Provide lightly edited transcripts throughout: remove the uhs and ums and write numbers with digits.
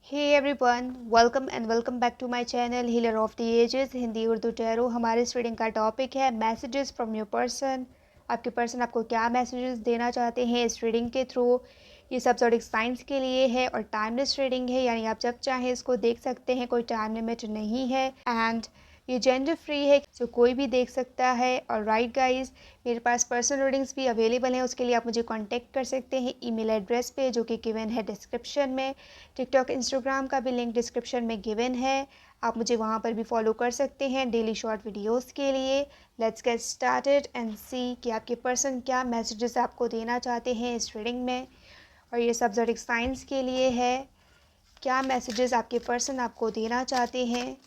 Hey everyone, welcome and welcome back to my channel Healer of the Ages Hindi Urdu tarot. हमारे इस reading का topic है messages from your person. आपके person आपको क्या मैसेजेस देना चाहते हैं इस रीडिंग के थ्रू। ये सब ज़ोडिक साइंस के लिए है और टाइमलेस रीडिंग है, यानी आप जब चाहें इसको देख सकते हैं, कोई टाइम लिमिट नहीं है एंड ये जेंडर फ्री है, जो कोई भी देख सकता है। और राइट गाइज, मेरे पास पर्सनल रीडिंग्स भी अवेलेबल हैं, उसके लिए आप मुझे कांटेक्ट कर सकते हैं ईमेल एड्रेस पे जो कि गिवन है डिस्क्रिप्शन में। टिकटॉक इंस्टाग्राम का भी लिंक डिस्क्रिप्शन में गिवन है, आप मुझे वहाँ पर भी फॉलो कर सकते हैं डेली शॉर्ट वीडियोस के लिए। लेट्स गेट स्टार्टेड एंड सी कि आपके पर्सन क्या मैसेजेस आपको देना चाहते हैं इस रीडिंग में। और ये सब ज़ोडिक साइंस के लिए है, क्या मैसेजेस आपके पर्सन आपको देना चाहते हैं।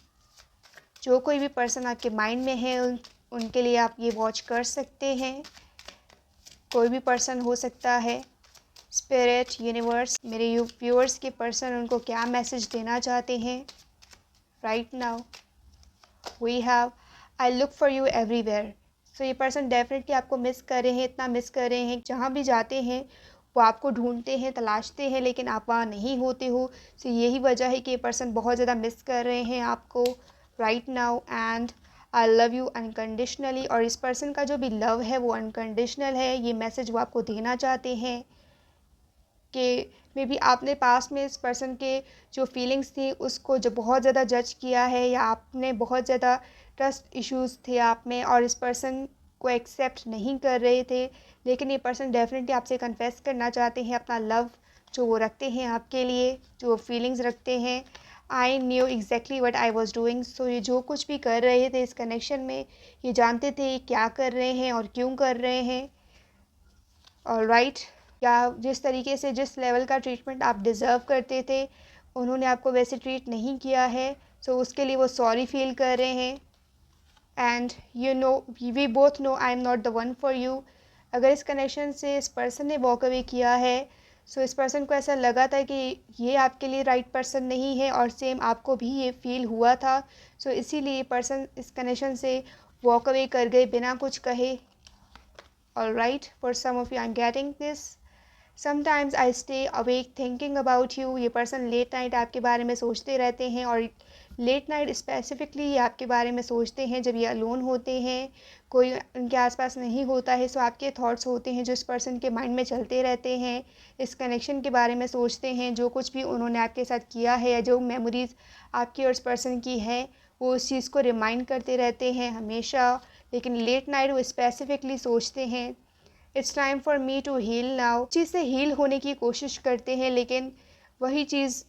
जो कोई भी पर्सन आपके माइंड में है उनके लिए आप ये वॉच कर सकते हैं। कोई भी पर्सन हो सकता है। स्पिरिट, यूनिवर्स, मेरे व्यूअर्स के पर्सन उनको क्या मैसेज देना चाहते हैं। Right now we have I look for you everywhere. So ये पर्सन डेफिनेटली आपको मिस कर रहे हैं, इतना मिस कर रहे हैं, जहाँ भी जाते हैं वो आपको ढूंढते हैं, तलाशते हैं, लेकिन आप वहाँ नहीं होते हो। सो यही वजह है कि ये पर्सन बहुत ज़्यादा मिस कर रहे हैं आपको right now. And I love you unconditionally, और इस पर्सन का जो भी लव है वो अनकंडीशनल है। ये मैसेज वो आपको देना चाहते हैं कि मे बी आपने पास में इस पर्सन के जो फीलिंग्स थी उसको जो बहुत ज़्यादा जज किया है, या आपने बहुत ज़्यादा ट्रस्ट इश्यूज थे आप में और इस पर्सन को एक्सेप्ट नहीं कर रहे थे। लेकिन ये पर्सन डेफिनेटली आपसे कन्फेस करना चाहते हैं अपना लव जो वो रखते हैं आपके लिए, जो फीलिंग्स रखते हैं। I knew exactly what I was doing. So ये जो कुछ भी कर रहे थे इस कनेक्शन में, ये जानते थे क्या कर रहे हैं और क्यों कर रहे हैं। और राइट, या जिस तरीके से जिस लेवल का ट्रीटमेंट आप डिज़र्व करते थे उन्होंने आपको वैसे ट्रीट नहीं किया है। सो उसके लिए वो सॉरी फील कर रहे हैं। And you know, we both know I am not the one for you. अगर इस कनेक्शन से इस पर्सन ने वॉक अवे किया है, सो इस पर्सन को ऐसा लगा था कि ये आपके लिए राइट पर्सन नहीं है, और सेम आपको भी ये फील हुआ था। सो इसीलिए ये पर्सन इस कनेक्शन से वॉक अवे कर गए बिना कुछ कहे। Alright, for some of you I'm getting this. Sometimes I stay awake thinking about you. ये पर्सन लेट नाइट आपके बारे में सोचते रहते हैं, और लेट नाइट स्पेसिफिकली ये आपके बारे में सोचते हैं जब ये अलोन होते हैं, कोई उनके आसपास नहीं होता है। सो आपके थॉट्स होते हैं जो इस पर्सन के माइंड में चलते रहते हैं, इस कनेक्शन के बारे में सोचते हैं, जो कुछ भी उन्होंने आपके साथ किया है या जो मेमोरीज़ आपकी और इस पर्सन की है वो उस चीज़ को रिमाइंड करते रहते हैं हमेशा। लेकिन लेट नाइट वो स्पेसिफिकली सोचते हैं it's time for me to heal now. चीज़ से हील होने की कोशिश करते हैं, लेकिन वही चीज़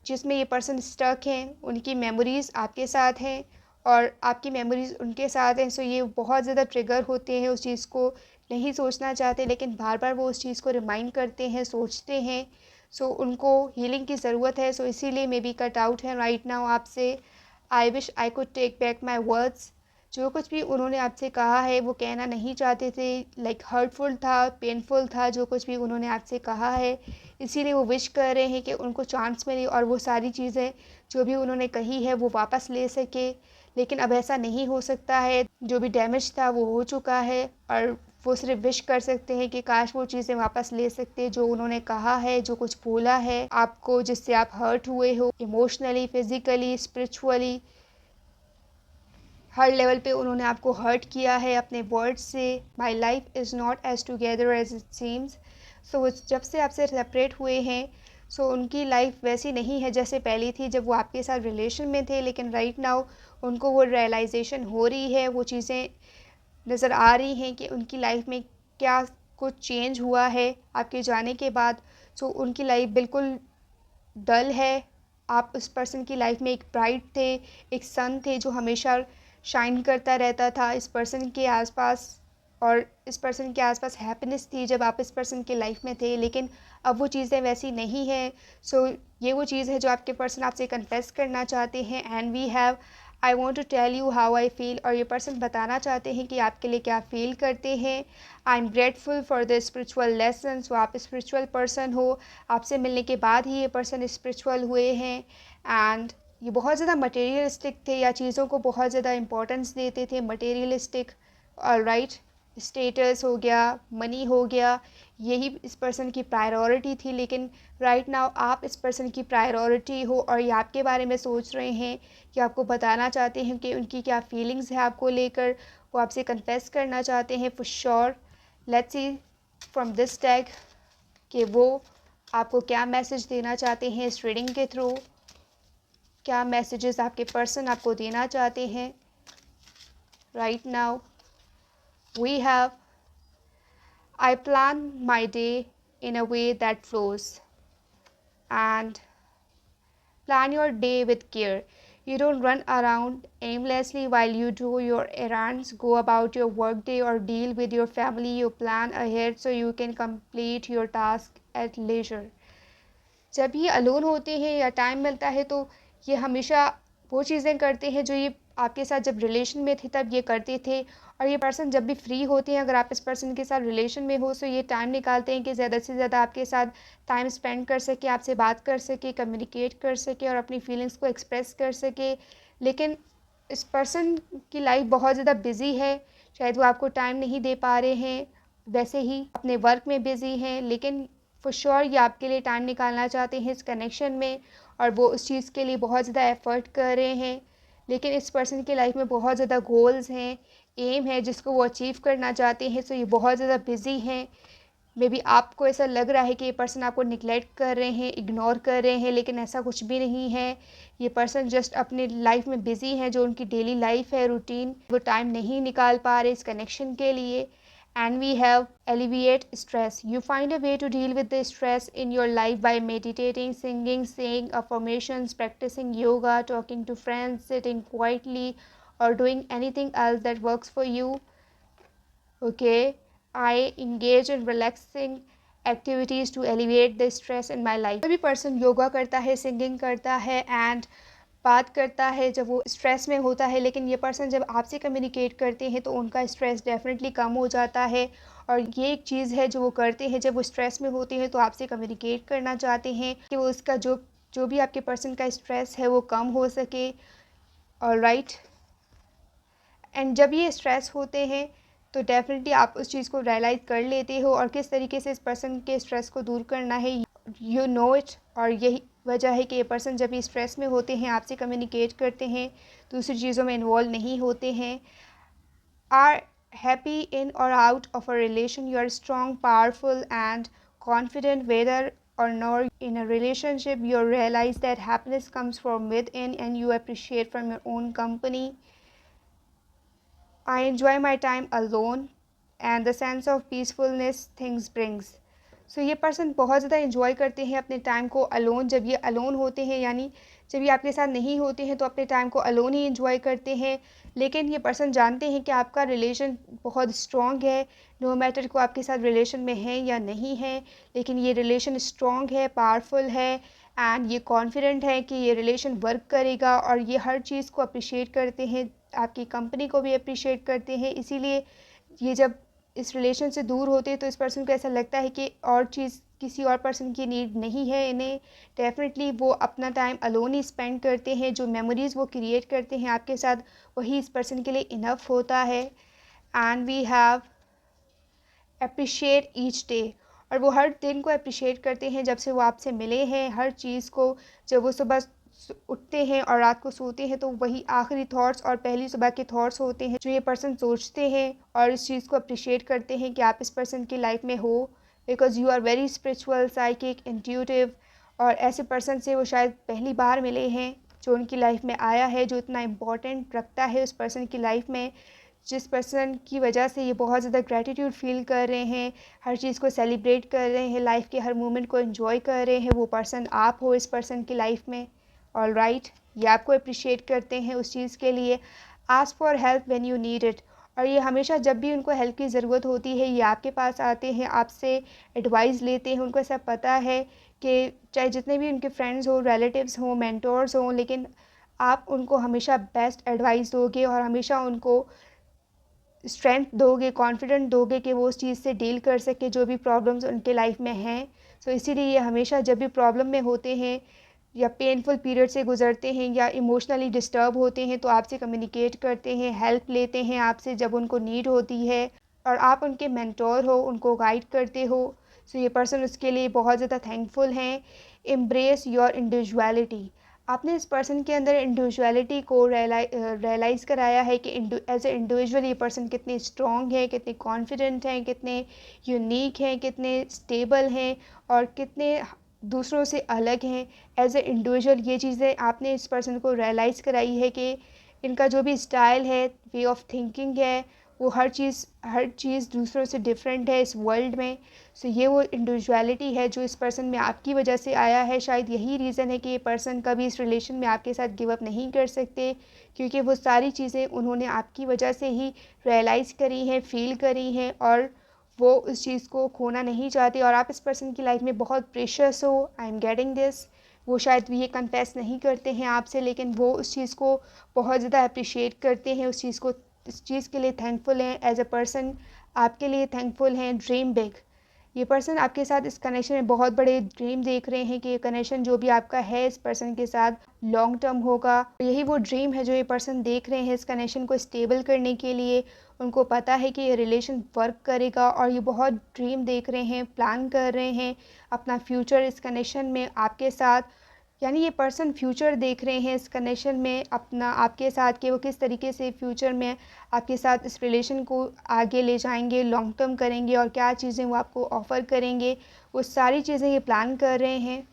जिसमें ये पर्सन स्टक हैं, उनकी मेमोरीज़ आपके साथ हैं और आपकी मेमोरीज़ उनके साथ हैं। सो ये बहुत ज़्यादा ट्रिगर होते हैं, उस चीज़ को नहीं सोचना चाहते, लेकिन बार बार वो उस चीज़ को रिमाइंड करते हैं, सोचते हैं। सो उनको हीलिंग की ज़रूरत है। सो इसीलिए मे बी कट आउट है राइट नाउ आपसे। I wish I could take back my words. जो कुछ भी उन्होंने आपसे कहा है वो कहना नहीं चाहते थे, लाइक हर्टफुल था, पेनफुल था जो कुछ भी उन्होंने आपसे कहा है। इसीलिए वो विश कर रहे हैं कि उनको चांस मिले और वो सारी चीज़ें जो भी उन्होंने कही है वो वापस ले सके। लेकिन अब ऐसा नहीं हो सकता है, जो भी डैमेज था वो हो चुका है, और वो सिर्फ विश कर सकते हैं कि काश वो चीज़ें वापस ले सकते जो उन्होंने कहा है, जो कुछ बोला है आपको, जिससे आप हर्ट हुए हो इमोशनली, फिज़िकली, स्पिरिचुअली, हर लेवल पे उन्होंने आपको हर्ट किया है अपने वर्ड्स से। My life is not as together as it seems. So जब से आपसे सेपरेट हुए हैं, सो उनकी लाइफ वैसी नहीं है जैसे पहली थी जब वो आपके साथ रिलेशन में थे। लेकिन राइट नाउ उनको वो रियलाइजेशन हो रही है, वो चीज़ें नज़र आ रही हैं कि उनकी लाइफ में क्या कुछ चेंज हुआ है आपके जाने के बाद। सो उनकी लाइफ बिल्कुल डल है। आप उस पर्सन की लाइफ में एक ब्राइट थे, एक सन थे जो हमेशा शाइन करता रहता था इस पर्सन के आसपास, और इस पर्सन के आसपास हैप्पीनेस थी जब आप इस पर्सन के लाइफ में थे। लेकिन अब वो चीज़ें वैसी नहीं हैं। सो ये वो चीज़ है जो आपके पर्सन आपसे कन्फेस करना चाहते हैं। And we have I want to tell you how I feel. और ये पर्सन बताना चाहते हैं कि आपके लिए क्या फ़ील करते हैं। I am grateful for the spiritual lesson. वो आप स्पिरिचुअल पर्सन हो, आपसे मिलने के बाद ही ये पर्सन स्पिरिचुअल हुए हैं। एंड ये बहुत ज़्यादा मटेरियलिस्टिक थे, या चीज़ों को बहुत ज़्यादा इम्पोर्टेंस देते थे, मटेरियलिस्टिक। राइट, स्टेटस हो गया, मनी हो गया, यही इस पर्सन की प्रायोरिटी थी। लेकिन राइट नाउ आप इस पर्सन की प्रायोरिटी हो और ये आपके बारे में सोच रहे हैं, कि आपको बताना चाहते हैं कि उनकी क्या फीलिंग्स है आपको लेकर, वो आपसे कन्फेस करना चाहते हैं for sure. Let's see from this tag कि वो आपको क्या मैसेज देना चाहते हैं इस रीडिंग के थ्रू, क्या मैसेजेस आपके पर्सन आपको देना चाहते हैं। Right now we have I plan my day in a way that flows, and plan your day with care. You don't run around aimlessly while you do your errands, go about your workday, or deal with your family. You plan ahead so you can complete your task at leisure. जब ये alone होते हैं या time मिलता है तो ये हमेशा वो चीज़ें करते हैं जो ये आपके साथ जब रिलेशन में थे तब ये करते थे। और ये पर्सन जब भी फ्री होते हैं, अगर आप इस पर्सन के साथ रिलेशन में हो, तो ये टाइम निकालते हैं कि ज़्यादा से ज़्यादा आपके साथ टाइम स्पेंड कर सके, आपसे बात कर सके, कम्युनिकेट कर सके और अपनी फीलिंग्स को एक्सप्रेस कर सके। लेकिन इस पर्सन की लाइफ बहुत ज़्यादा बिज़ी है, शायद वो आपको टाइम नहीं दे पा रहे हैं, वैसे ही अपने वर्क में बिज़ी हैं, लेकिन फॉर श्योर ये आपके लिए टाइम निकालना चाहते हैं इस कनेक्शन में, और वो उस चीज़ के लिए बहुत ज़्यादा एफ़र्ट कर रहे हैं। लेकिन इस पर्सन की लाइफ में बहुत ज़्यादा गोल्स हैं, एम है जिसको वो अचीव करना चाहते हैं, सो ये बहुत ज़्यादा बिज़ी हैं। मे बी आपको ऐसा लग रहा है कि ये पर्सन आपको निगलेक्ट कर रहे हैं, इग्नोर कर रहे हैं, लेकिन ऐसा कुछ भी नहीं है। ये पर्सन जस्ट अपनी लाइफ में बिज़ी हैं, जो उनकी डेली लाइफ है, रूटीन, वो टाइम नहीं निकाल पा रहे इस कनेक्शन के लिए। And we have alleviate stress. You find a way to deal with the stress in your life by meditating, singing, saying affirmations, practicing yoga, talking to friends, sitting quietly, or doing anything else that works for you. Okay, I engage in relaxing activities to alleviate the stress in my life. कोई भी person yoga करता है, singing करता है and बात करता है जब वो स्ट्रेस में होता है, लेकिन ये पर्सन जब आपसे कम्युनिकेट करते हैं तो उनका स्ट्रेस डेफिनेटली कम हो जाता है। और ये एक चीज़ है जो वो करते हैं जब वो स्ट्रेस में होते हैं, तो आपसे कम्युनिकेट करना चाहते हैं कि वो उसका जो जो भी आपके पर्सन का स्ट्रेस है वो कम हो सके। और राइट, एंड जब ये स्ट्रेस होते हैं तो डेफिनेटली आप उस चीज़ को रियलाइज़ कर लेते हो और किस तरीके से इस पर्सन के स्ट्रेस को दूर करना है, यू नो इट। और यही वजह है कि ये पर्सन जब भी स्ट्रेस में होते हैं, आपसे कम्युनिकेट करते हैं, दूसरी चीज़ों में इन्वॉल्व नहीं होते हैं। आर हैप्पी इन और out of a relation, you are strong, powerful and confident whether or not in a relationship. You realize that happiness comes from within and you appreciate from your own company. I enjoy my time alone and the sense of peacefulness things brings. So ये person बहुत ज़्यादा enjoy करते हैं अपने time को alone. जब ये alone होते हैं, यानी जब ये आपके साथ नहीं होते हैं, तो अपने टाइम को अलोन ही इन्जॉय करते हैं। लेकिन ये पर्सन जानते हैं कि आपका रिलेशन बहुत स्ट्रॉन्ग है, नो मैटर को आपके साथ रिलेशन में है या नहीं है, लेकिन ये रिलेशन स्ट्रॉन्ग है, पावरफुल है एंड ये कॉन्फिडेंट है कि ये रिलेशन वर्क करेगा। और ये हर चीज़ को अप्रिशिएट करते हैं, आपकी कंपनी को भी अप्रिशिएट करते हैं। इसीलिए ये जब इस रिलेशन से दूर होते हैं तो इस पर्सन को ऐसा लगता है कि और चीज़ किसी और पर्सन की नीड नहीं है इन्हें। डेफिनेटली वो अपना टाइम अलोन ही स्पेंड करते हैं, जो मेमोरीज़ वो क्रिएट करते हैं आपके साथ, वही इस पर्सन के लिए इनफ होता है। And we have appreciate each day, और वो हर दिन को अप्रिशिएट करते हैं जब से वो आपसे मिले हैं, हर चीज़ को। जब वो सुबह उठते हैं और रात को सोते हैं तो वही आखिरी थॉट्स और पहली सुबह के थॉट्स होते हैं जो ये पर्सन सोचते हैं, और इस चीज़ को अप्रिशिएट करते हैं कि आप इस पर्सन की लाइफ में हो, because you are very spiritual, psychic, intuitive. और ऐसे पर्सन से वो शायद पहली बार मिले हैं जो उनकी लाइफ में आया है, जो इतना इम्पोर्टेंट रखता है उस पर्सन की लाइफ में, जिस पर्सन की वजह से ये बहुत ज़्यादा ग्रैटिट्यूड फील कर रहे हैं, हर चीज़ को सेलिब्रेट कर रहे हैं, लाइफ के हर मोमेंट को एंजॉय कर रहे हैं। वो पर्सन आप हो इस पर्सन की लाइफ में। ऑल राइट, ये आपको अप्रिशिएट करते हैं उस चीज़ के लिए। Ask for help when you need it, और ये हमेशा जब भी उनको हेल्प की ज़रूरत होती है ये आपके पास आते हैं, आपसे एडवाइस लेते हैं। उनको ऐसा पता है कि चाहे जितने भी उनके फ्रेंड्स हो, रिलेटिव्स हों, मेंटोर्स हों, लेकिन आप उनको हमेशा बेस्ट एडवाइस दोगे और हमेशा उनको स्ट्रेंथ दोगे, कॉन्फिडेंट दोगे कि वो उस चीज़ से डील कर सके जो भी प्रॉब्लम्स उनके लाइफ में हैं। सो इसीलिए ये हमेशा जब भी प्रॉब्लम में होते हैं या पेनफुल पीरियड से गुज़रते हैं या इमोशनली डिस्टर्ब होते हैं तो आपसे कम्युनिकेट करते हैं, हेल्प लेते हैं आपसे जब उनको नीड होती है। और आप उनके मेंटोर हो, उनको गाइड करते हो। सो ये पर्सन उसके लिए बहुत ज़्यादा थैंकफुल हैं। एम्ब्रेस योर इंडिविजुअलिटी, आपने इस पर्सन के अंदर इंडिविजुअलिटी को रियलाइज़ कराया है कि एज ए इंडिविजुअल ये पर्सन कितने स्ट्रॉन्ग है, कितने कॉन्फिडेंट हैं, कितने यूनिक हैं, कितने स्टेबल हैं और कितने दूसरों से अलग हैं एज ए इंडिविजुअल। ये चीज़ें आपने इस पर्सन को रियलाइज़ कराई है कि इनका जो भी स्टाइल है, वे ऑफ थिंकिंग है, वो हर चीज़ दूसरों से डिफरेंट है इस वर्ल्ड में। सो ये वो इंडिविजुअलिटी है जो इस पर्सन में आपकी वजह से आया है। शायद यही रीज़न है कि ये पर्सन कभी इस रिलेशन में आपके साथ गिव अप नहीं कर सकते, क्योंकि वो सारी चीज़ें उन्होंने आपकी वजह से ही रियलाइज़ करी हैं, फ़ील करी हैं और वो उस चीज़ को खोना नहीं चाहते। और आप इस पर्सन की लाइफ में बहुत प्रेशियस हो, आई एम गेटिंग दिस। वो शायद ये कन्फेस नहीं करते हैं आपसे, लेकिन वो उस चीज़ को बहुत ज़्यादा अप्रिशिएट करते हैं, उस चीज़ को, इस चीज़ के लिए थैंकफुल हैं। एज अ पर्सन आपके लिए थैंकफुल हैं। ड्रीम बिग, ये पर्सन आपके साथ इस कनेक्शन में बहुत बड़े ड्रीम देख रहे हैं कि ये कनेक्शन जो भी आपका है इस पर्सन के साथ लॉन्ग टर्म होगा। यही वो ड्रीम है जो ये पर्सन देख रहे हैं इस कनेक्शन को स्टेबल करने के लिए। उनको पता है कि ये रिलेशन वर्क करेगा और ये बहुत ड्रीम देख रहे हैं, प्लान कर रहे हैं अपना फ्यूचर इस कनेक्शन में आपके साथ। यानी ये पर्सन फ्यूचर देख रहे हैं इस कनेक्शन में अपना आपके साथ, कि वो किस तरीके से फ्यूचर में आपके साथ इस रिलेशन को आगे ले जाएंगे, लॉन्ग टर्म करेंगे और क्या चीज़ें वो आपको ऑफ़र करेंगे। वो सारी चीज़ें ये प्लान कर रहे हैं।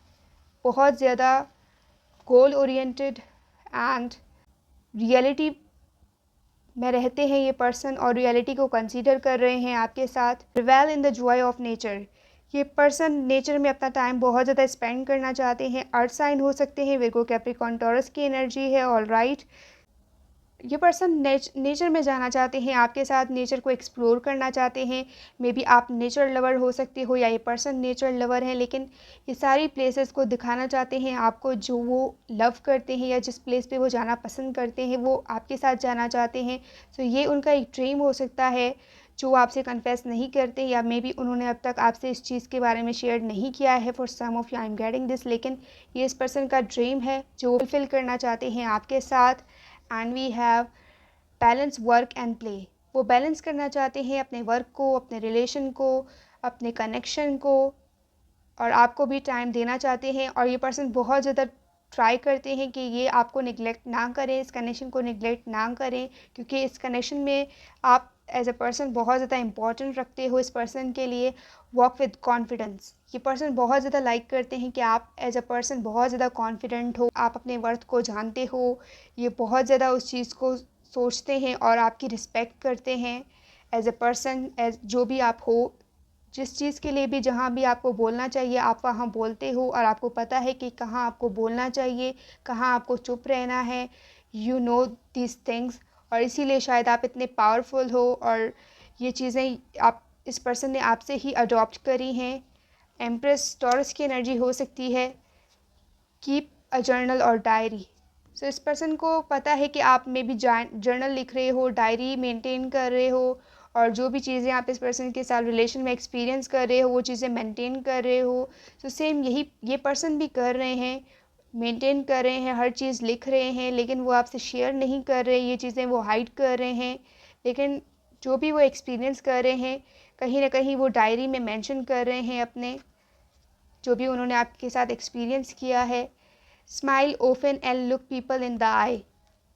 बहुत ज़्यादा गोल ओरिएंटेड एंड रियलिटी में रहते हैं ये पर्सन और रियलिटी को कंसीडर कर रहे हैं आपके साथ। Revel in the joy of nature, ये पर्सन नेचर में अपना टाइम बहुत ज़्यादा स्पेंड करना चाहते हैं। अर्थ साइन हो सकते हैं, विर्गो कैप्रिकॉर्न टॉरस की एनर्जी है, ऑल राइट। ये पर्सन नेचर में जाना चाहते हैं आपके साथ, नेचर को एक्सप्लोर करना चाहते हैं। मे बी आप नेचर लवर हो सकते हो या ये पर्सन नेचर लवर है, लेकिन ये सारी प्लेसेस को दिखाना चाहते हैं आपको जो वो लव करते हैं या जिस प्लेस पे वो जाना पसंद करते हैं वो आपके साथ जाना चाहते हैं। सो ये उनका एक ड्रीम हो सकता है जो आपसे कन्फेस नहीं करते, या मे बी उन्होंने अब तक आपसे इस चीज़ के बारे में शेयर नहीं किया है for some of you, I am getting this. लेकिन ये इस पर्सन का ड्रीम है जो वो फुलफिल करना चाहते हैं आपके साथ। And we have balance work and play, वो बैलेंस करना चाहते हैं अपने वर्क को, अपने रिलेशन को, अपने कनेक्शन को, और आपको भी टाइम देना चाहते हैं। और ये पर्सन बहुत ज़्यादा ट्राई करते हैं कि ये आपको निगलेक्ट ना करें, इस कनेक्शन को निगलेक्ट ना करें, क्योंकि इस कनेक्शन में आप एज अ पर्सन बहुत ज़्यादा इंपॉर्टेंट रखते हो इस पर्सन के लिए। वॉक विद कॉन्फिडेंस, ये पर्सन बहुत ज़्यादा लाइक करते हैं कि आप एज अ पर्सन बहुत ज़्यादा कॉन्फिडेंट हो, आप अपने वर्थ को जानते हो। ये बहुत ज़्यादा उस चीज़ को सोचते हैं और आपकी रिस्पेक्ट करते हैं एज अ पर्सन। एज जो भी आप हो, जिस चीज़ के लिए भी जहाँ भी आपको बोलना चाहिए आप वहाँ बोलते हो, और आपको पता है कि कहाँ आपको बोलना चाहिए, कहाँ आपको चुप रहना है। यू नो दिस थिंग्स, और इसीलिए शायद आप इतने पावरफुल हो और ये चीज़ें आप इस पर्सन ने आपसे ही अडॉप्ट करी हैं। एम्प्रेस टॉरस की एनर्जी हो सकती है। कीप अ जर्नल और डायरी, सो इस पर्सन को पता है कि आप में भी जर्नल लिख रहे हो, डायरी मेंटेन कर रहे हो, और जो भी चीज़ें आप इस पर्सन के साथ रिलेशन में एक्सपीरियंस कर रहे हो वो चीज़ें मेंटेन कर रहे हो। सो सेम यही ये पर्सन भी कर रहे हैं, मेंटेन कर रहे हैं, हर चीज़ लिख रहे हैं, लेकिन वो आपसे शेयर नहीं कर रहे, ये चीज़ें वो हाइड कर रहे हैं। लेकिन जो भी वो एक्सपीरियंस कर रहे हैं कहीं ना कहीं वो डायरी में मेंशन कर रहे हैं अपने, जो भी उन्होंने आपके साथ एक्सपीरियंस किया है। Smile open and look people in the eye,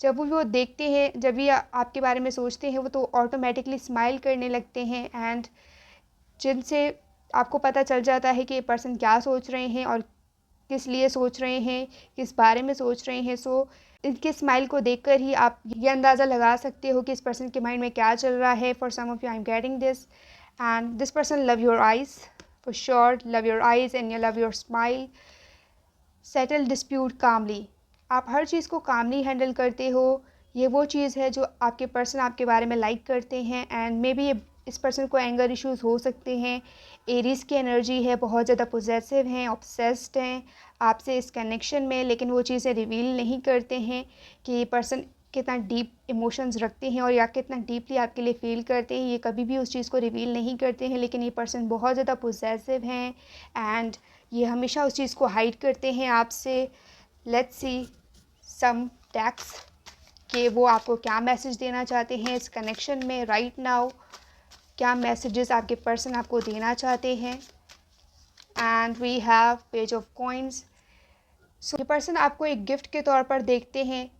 जब भी वो देखते हैं, जब भी आपके बारे में सोचते हैं वो तो ऑटोमेटिकली स्माइल करने लगते हैं। एंड जिनसे आपको पता चल जाता है कि ये पर्सन क्या सोच रहे हैं और किस लिए सोच रहे हैं, किस बारे में सोच रहे हैं। सो इनके स्माइल को देखकर ही आप ये अंदाज़ा लगा सकते हो कि इस पर्सन के माइंड में क्या चल रहा है। For some of you I am getting this, and this person love your eyes for sure, love your eyes and you love your smile. Settle dispute calmly, आप हर चीज़ को कामली हैंडल करते हो। ये वो चीज़ है जो आपके पर्सन आपके बारे में लाइक करते हैं। एंड मे बी इस पर्सन को एंगर इश्यूज़ हो सकते हैं। एरीज़ की एनर्जी है, बहुत ज़्यादा पोजेसिव हैं, ऑब्सेस्ड हैं आपसे इस कनेक्शन में, लेकिन वो चीज़ें रिवील नहीं करते हैं कि ये पर्सन कितना डीप इमोशंस रखते हैं और या कितना डीपली आपके लिए फ़ील करते हैं। ये कभी भी उस चीज़ को रिवील नहीं करते हैं, लेकिन ये पर्सन बहुत ज़्यादा पोजेसिव हैं एंड ये हमेशा उस चीज़ को हाइड करते हैं आपसे। लेट्स सी सम टैक्स कि वो आपको क्या मैसेज देना चाहते हैं इस कनेक्शन में राइट नाउ। क्या मैसेजेस आपके पर्सन आपको देना चाहते हैं। And we have page of coins. So ये पर्सन आपको एक गिफ्ट के तौर पर देखते हैं।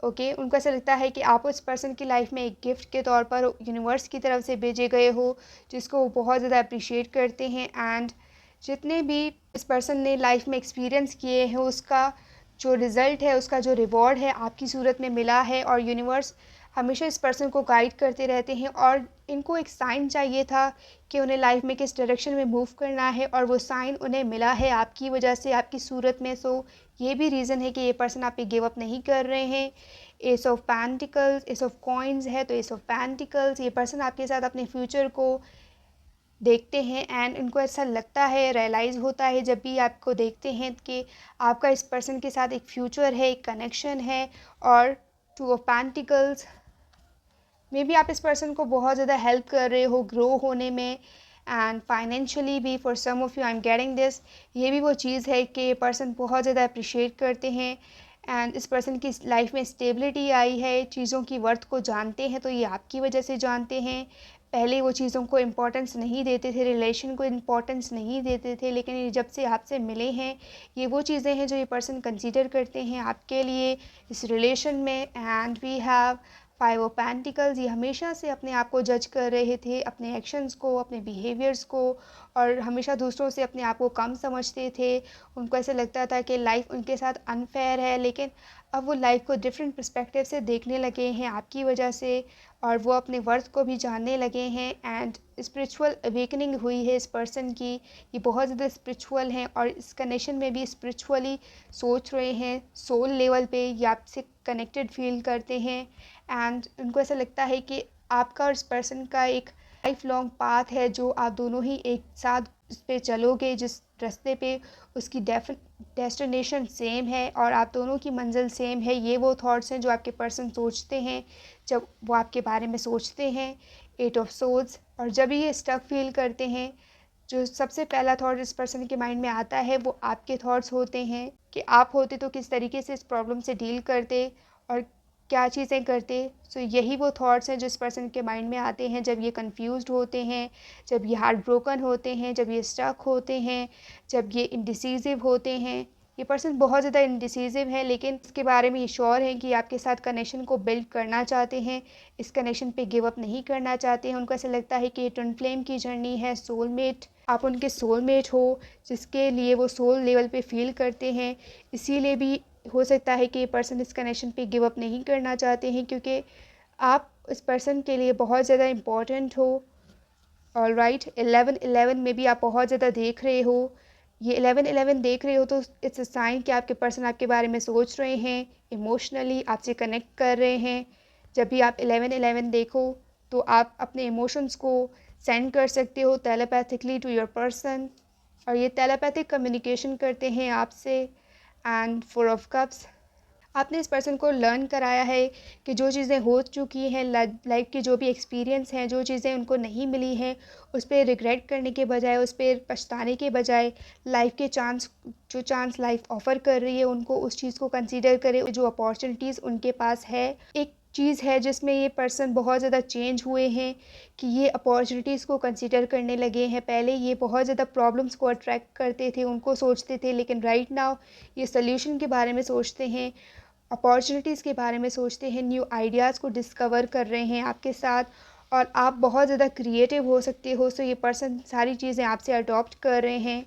ओके उनको ऐसा लगता है कि आप उस पर्सन की लाइफ में एक गिफ्ट के तौर पर यूनिवर्स की तरफ से भेजे गए हो, जिसको वो बहुत ज़्यादा अप्रिशिएट करते हैं। एंड जितने भी इस पर्सन ने लाइफ में एक्सपीरियंस किए हैं, उसका जो रिज़ल्ट है, उसका जो रिवॉर्ड है, आपकी सूरत में मिला है। और यूनिवर्स हमेशा इस पर्सन को गाइड करते रहते हैं, और इनको एक साइन चाहिए था कि उन्हें लाइफ में किस डायरेक्शन में मूव करना है, और वो साइन उन्हें मिला है आपकी वजह से, आपकी सूरत में। सो ये भी रीज़न है कि ये पर्सन आप पे गिव अप नहीं कर रहे हैं। S of pentacles, S of coins है, तो एस ऑफ पेंटिकल्स, ये पर्सन आपके साथ अपने फ्यूचर को देखते हैं। एंड उनको ऐसा लगता है, रियलाइज़ होता है जब भी आपको देखते हैं कि आपका इस पर्सन के साथ एक फ्यूचर है, एक कनेक्शन है। और two of pentacles, may be आप इस पर्सन को बहुत ज़्यादा हेल्प कर रहे हो ग्रो होने में, एंड फाइनेंशियली भी for some of you I am getting this. ये भी वो चीज़ है कि पर्सन बहुत ज़्यादा अप्रिशिएट करते हैं, एंड इस पर्सन की लाइफ में स्टेबिलिटी आई है, चीज़ों की वर्थ को जानते हैं, तो ये आपकी वजह से जानते हैं। पहले वो चीज़ों को इम्पोर्टेंस नहीं देते थे, रिलेशन को इम्पोर्टेंस नहीं देते थे, लेकिन ये जब से आपसे मिले हैं, ये वो चीज़ें हैं जो ये पर्सन कंसीडर करते हैं आपके लिए इस रिलेशन में। And we have five of pentacles, ये हमेशा से अपने आप को जज कर रहे थे, अपने एक्शंस को, अपने बिहेवियर्स को, और हमेशा दूसरों से अपने आप को कम समझते थे। उनको ऐसा लगता था कि लाइफ उनके साथ अनफेयर है, लेकिन अब वो लाइफ को डिफरेंट पर्सपेक्टिव से देखने लगे हैं आपकी वजह से, और वो अपने वर्थ को भी जानने लगे हैं। एंड स्पिरिचुअल अवेकनिंग हुई है इस पर्सन की, ये बहुत ज़्यादा स्पिरिचुअल हैं, और इस कनेक्शन में भी स्पिरिचुअली सोच रहे हैं, सोल लेवल पे ये आपसे कनेक्टेड फील करते हैं। एंड उनको ऐसा लगता है कि आपका और इस पर्सन का एक लाइफ लॉन्ग पाथ है, जो आप दोनों ही एक साथ उस पे चलोगे, जिस रास्ते पे उसकी डेस्टिनेशन सेम है और आप दोनों की मंजिल सेम है। ये वो थॉट्स हैं जो आपके पर्सन सोचते हैं जब वो आपके बारे में सोचते हैं। एट ऑफ सोर्ड्स, और जब ये स्टक फील करते हैं, जो सबसे पहला थॉट इस पर्सन के माइंड में आता है वो आपके थॉट्स होते हैं कि आप होते तो किस तरीके से इस प्रॉब्लम से डील करते और क्या चीज़ें करते। सो यही वो थॉट्स हैं जो इस पर्सन के माइंड में आते हैं जब ये कंफ्यूज्ड होते हैं, जब ये हार्ट ब्रोकन होते हैं, जब ये स्टक होते हैं, जब ये इंडिसीजिव होते हैं। ये पर्सन बहुत ज़्यादा इंडिसीजिव है, लेकिन इसके बारे में ये श्योर है कि आपके साथ कनेक्शन को बिल्ड करना चाहते हैं, इस कनेक्शन पे गिव अप नहीं करना चाहते हैं। उनको ऐसा लगता है कि ये ट्विन फ्लेम की जर्नी है, सोलमेट, आप उनके सोलमेट हो, जिसके लिए वो सोल लेवल पे फील करते हैं। इसीलिए भी हो सकता है कि ये पर्सन इस कनेक्शन पे गिव अप नहीं करना चाहते हैं, क्योंकि आप इस पर्सन के लिए बहुत ज़्यादा इम्पॉर्टेंट हो। ऑलराइट, 11-11 में भी आप बहुत ज़्यादा देख रहे हो। ये 11-11 देख रहे हो तो इट्स अ साइन कि आपके पर्सन आपके बारे में सोच रहे हैं, इमोशनली आपसे कनेक्ट कर रहे हैं। जब भी आप 11-11 देखो तो आप अपने इमोशंस को सेंड कर सकते हो टेलीपैथिकली टू योर पर्सन, और ये टेलीपैथिक कम्युनिकेशन करते हैं आपसे। एंड फोर ऑफ कप्स, आपने इस पर्सन को लर्न कराया है कि जो चीज़ें हो चुकी हैं, लाइफ की जो भी एक्सपीरियंस हैं, जो चीज़ें उनको नहीं मिली हैं, उस पर रिग्रेट करने के बजाय, उस पर पछताने के बजाय, लाइफ के चांस, जो चांस लाइफ ऑफ़र कर रही है उनको उस चीज़ को कंसीडर करें। जो अपॉर्चुनिटीज़ उनके पास है, एक चीज़ है जिसमें ये पर्सन बहुत ज़्यादा चेंज हुए हैं कि ये अपॉर्चुनिटीज़ को कंसीडर करने लगे हैं। पहले ये बहुत ज़्यादा प्रॉब्लम्स को अट्रैक्ट करते थे, उनको सोचते थे, लेकिन राइट नाउ ये सोल्यूशन के बारे में सोचते हैं, अपॉर्चुनिटीज़ के बारे में सोचते हैं, न्यू आइडियाज़ को डिस्कवर कर रहे हैं आपके साथ, और आप बहुत ज़्यादा क्रिएटिव हो सकते हो। सो ये पर्सन सारी चीज़ें आपसे अडॉप्ट कर रहे हैं।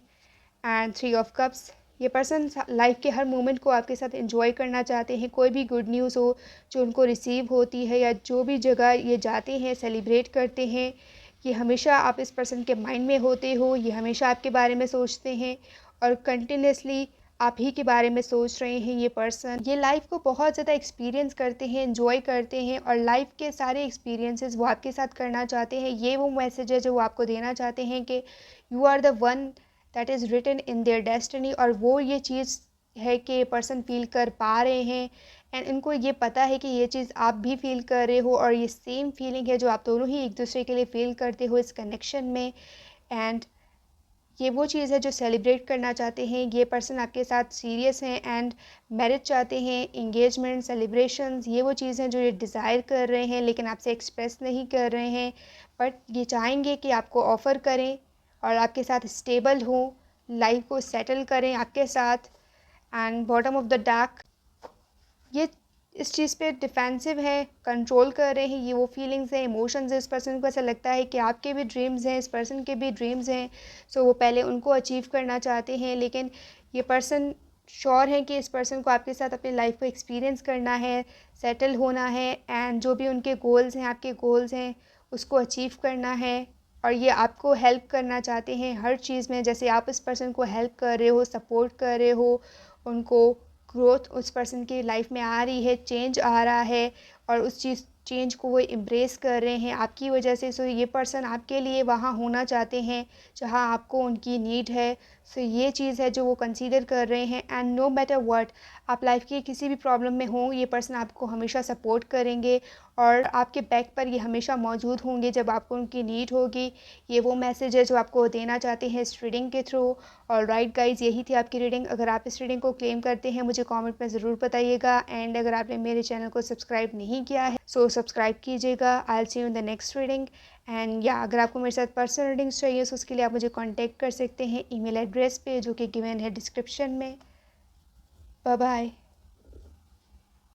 एंड थ्री ऑफ कप्स, ये पर्सन लाइफ के हर मोमेंट को आपके साथ एंजॉय करना चाहते हैं। कोई भी गुड न्यूज़ हो जो उनको रिसीव होती है, या जो भी जगह ये जाते हैं, सेलिब्रेट करते हैं, ये हमेशा आप इस पर्सन के माइंड में होते हो, ये हमेशा आपके बारे में सोचते हैं, और कंटिन्यूसली आप ही के बारे में सोच रहे हैं। ये पर्सन ये लाइफ को बहुत ज़्यादा एक्सपीरियंस करते हैं, एंजॉय करते हैं, और लाइफ के सारे एक्सपीरियंसेस वो आपके साथ करना चाहते हैं। ये वो मैसेज है जो वो आपको देना चाहते हैं कि you are the one that is written in their destiny. और वो ये चीज़ है कि पर्सन फील कर पा रहे हैं, एंड इनको ये पता है कि ये चीज़ आप भी फील कर रहे हो, और ये सेम फीलिंग है जो आप दोनों ही एक दूसरे के लिए फील करते हो इस कनेक्शन में। एंड ये वो चीज़ है जो सेलिब्रेट करना चाहते हैं। ये पर्सन आपके साथ सीरियस हैं एंड मैरिज चाहते हैं, एंगेजमेंट, सेलिब्रेशंस, ये वो चीज़ हैं जो ये डिज़ायर कर रहे हैं लेकिन आपसे एक्सप्रेस नहीं कर रहे हैं। बट ये चाहेंगे कि आपको ऑफ़र करें और आपके साथ स्टेबल हों, लाइफ को सेटल करें आपके साथ। And bottom of the deck, ये इस चीज़ पे डिफेंसिव है, कंट्रोल कर रहे हैं। ये वो फीलिंग्स हैं, इमोशंस हैं, इस पर्सन को ऐसा लगता है कि आपके भी ड्रीम्स हैं, इस पर्सन के भी ड्रीम्स हैं। सो वो पहले उनको अचीव करना चाहते हैं, लेकिन ये पर्सन श्योर है कि इस पर्सन को आपके साथ अपनी लाइफ को एक्सपीरियंस करना है, सेटल होना है एंड जो भी उनके गोल्स हैं, आपके गोल्स हैं, उसको अचीव करना है। और ये आपको हेल्प करना चाहते हैं हर चीज़ में, जैसे आप इस पर्सन को हेल्प कर रहे हो, सपोर्ट कर रहे हो, उनको ग्रोथ उस पर्सन की लाइफ में आ रही है, चेंज आ रहा है और उस चेंज को वो एम्ब्रेस कर रहे हैं आपकी वजह से। सो ये पर्सन आपके लिए वहाँ होना चाहते हैं जहाँ आपको उनकी नीड है। सो ये चीज़ है जो वो कंसीडर कर रहे हैं एंड नो मैटर व्हाट, आप लाइफ की किसी भी प्रॉब्लम में हो, ये पर्सन आपको हमेशा सपोर्ट करेंगे और आपके बैक पर ये हमेशा मौजूद होंगे जब आपको उनकी नीड होगी। ये वो मैसेज है जो आपको देना चाहते हैं इस रीडिंग के थ्रू। और राइट गाइज, यही थी आपकी रीडिंग। अगर आप इस रीडिंग को क्लेम करते हैं मुझे कमेंट में ज़रूर बताइएगा एंड अगर आपने मेरे चैनल को सब्सक्राइब नहीं किया है सो सब्सक्राइब कीजिएगा। I will see you in the next reading. And या अगर आपको मेरे साथ पर्सनल रीडिंग्स चाहिए तो उसके लिए आप मुझे कॉन्टैक्ट कर सकते हैं ईमेल एड्रेस पे जो कि गिवन है डिस्क्रिप्शन में। Bye bye.